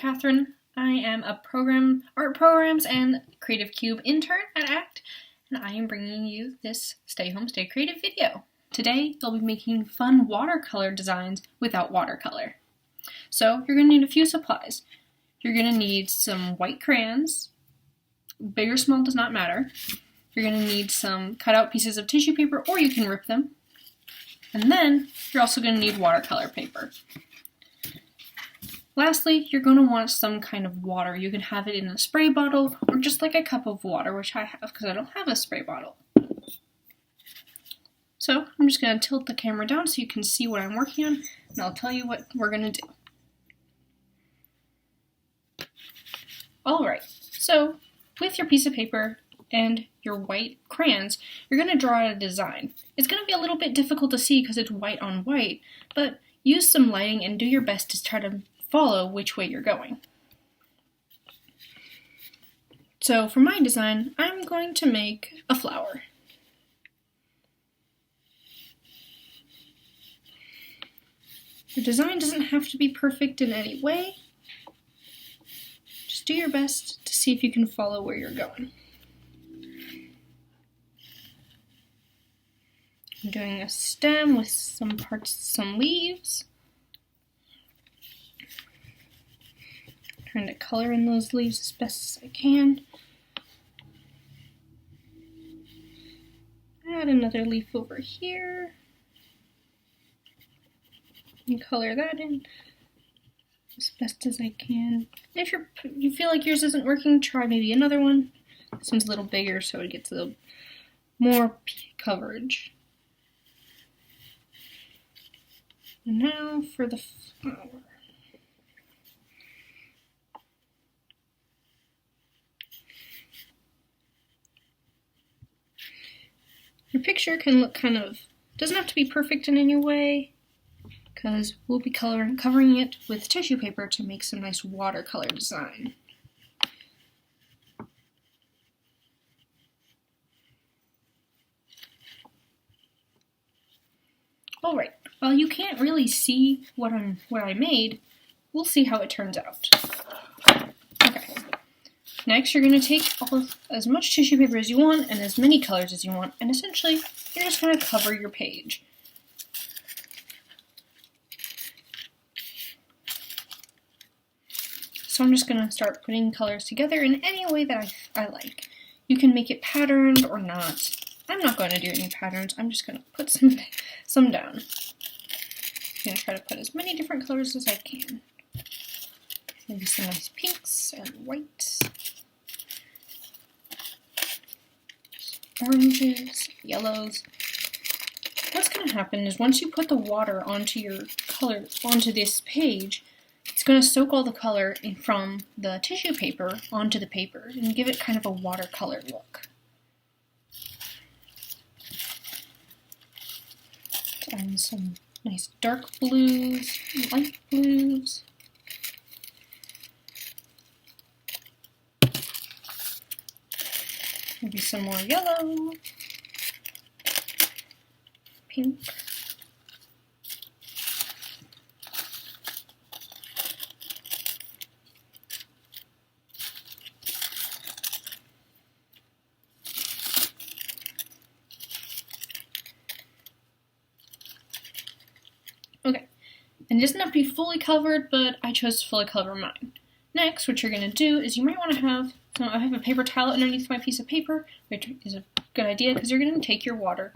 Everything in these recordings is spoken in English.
Catherine. I am a art programs and Creative Cube intern at ACT, and I am bringing you this Stay Home, Stay Creative video. Today, I'll be making fun watercolor designs without watercolor. So, you're going to need a few supplies. You're going to need some white crayons. Big or small does not matter. You're going to need some cut-out pieces of tissue paper, or you can rip them. And then, you're also going to need watercolor paper. Lastly, you're going to want some kind of water. You can have it in a spray bottle or just like a cup of water, which I have because I don't have a spray bottle. So I'm just going to tilt the camera down so you can see what I'm working on, and I'll tell you what we're going to do. Alright, so with your piece of paper and your white crayons, you're going to draw a design. It's going to be a little bit difficult to see because it's white on white, but use some lighting and do your best to try to follow which way you're going. So for my design, I'm going to make a flower. Your design doesn't have to be perfect in any way. Just do your best to see if you can follow where you're going. I'm doing a stem with some leaves. Trying to color in those leaves as best as I can. Add another leaf over here. And color that in as best as I can. If you feel like yours isn't working, try maybe another one. This one's a little bigger so it gets a little more coverage. And now for the flower. Your picture can look doesn't have to be perfect in any way, because we'll be covering it with tissue paper to make some nice watercolor design. Alright, while you can't really see what I made, we'll see how it turns out. Okay. Next, you're going to take as much tissue paper as you want and as many colors as you want, and essentially, you're just going to cover your page. So I'm just going to start putting colors together in any way that I like. You can make it patterned or not. I'm not going to do any patterns. I'm just going to put some down. I'm going to try to put as many different colors as I can. Maybe some nice pinks and whites. Oranges, yellows. What's going to happen is once you put the water onto this page, it's going to soak all the color from the tissue paper onto the paper and give it kind of a watercolor look. And some nice dark blues, light blues. Maybe some more yellow, pink. Okay, and it doesn't have to be fully covered, but I chose to fully cover mine. Next, what you're going to do is you might want to have I have a paper towel underneath my piece of paper, which is a good idea because you're going to take your water.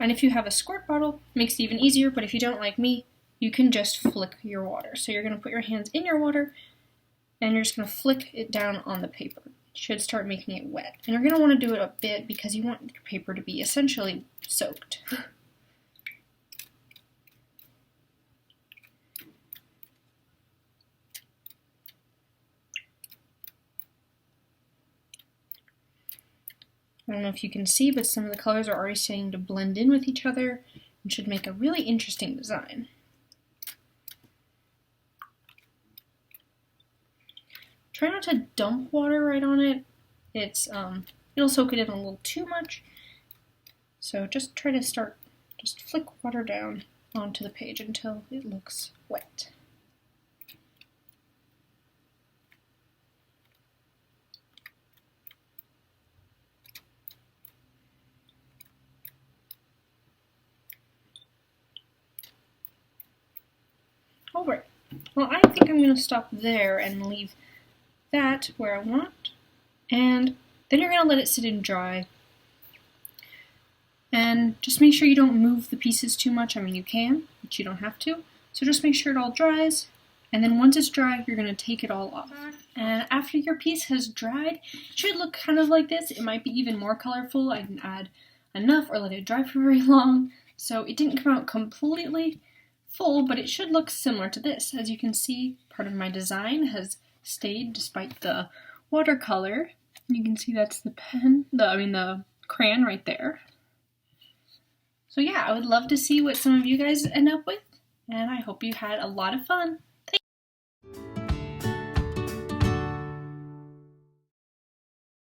And if you have a squirt bottle, it makes it even easier, but if you don't like me, you can just flick your water. So you're going to put your hands in your water, and you're just going to flick it down on the paper. It should start making it wet. And you're going to want to do it a bit because you want your paper to be essentially soaked. I don't know if you can see, but some of the colors are already starting to blend in with each other and should make a really interesting design. Try not to dump water right on it. It'll soak it in a little too much. So just try to just flick water down onto the page until it looks wet. Alright, well I think I'm going to stop there and leave that where I want, and then you're going to let it sit and dry. And just make sure you don't move the pieces too much. I mean, you can, but you don't have to. So just make sure it all dries, and then once it's dry, you're going to take it all off. And after your piece has dried, it should look kind of like this. It might be even more colorful. I didn't add enough or let it dry for very long, so it didn't come out completely full, but it should look similar to this. As you can see, part of my design has stayed despite the watercolor. You can see that's the pen, the crayon right there. So yeah, I would love to see what some of you guys end up with, and I hope you had a lot of fun.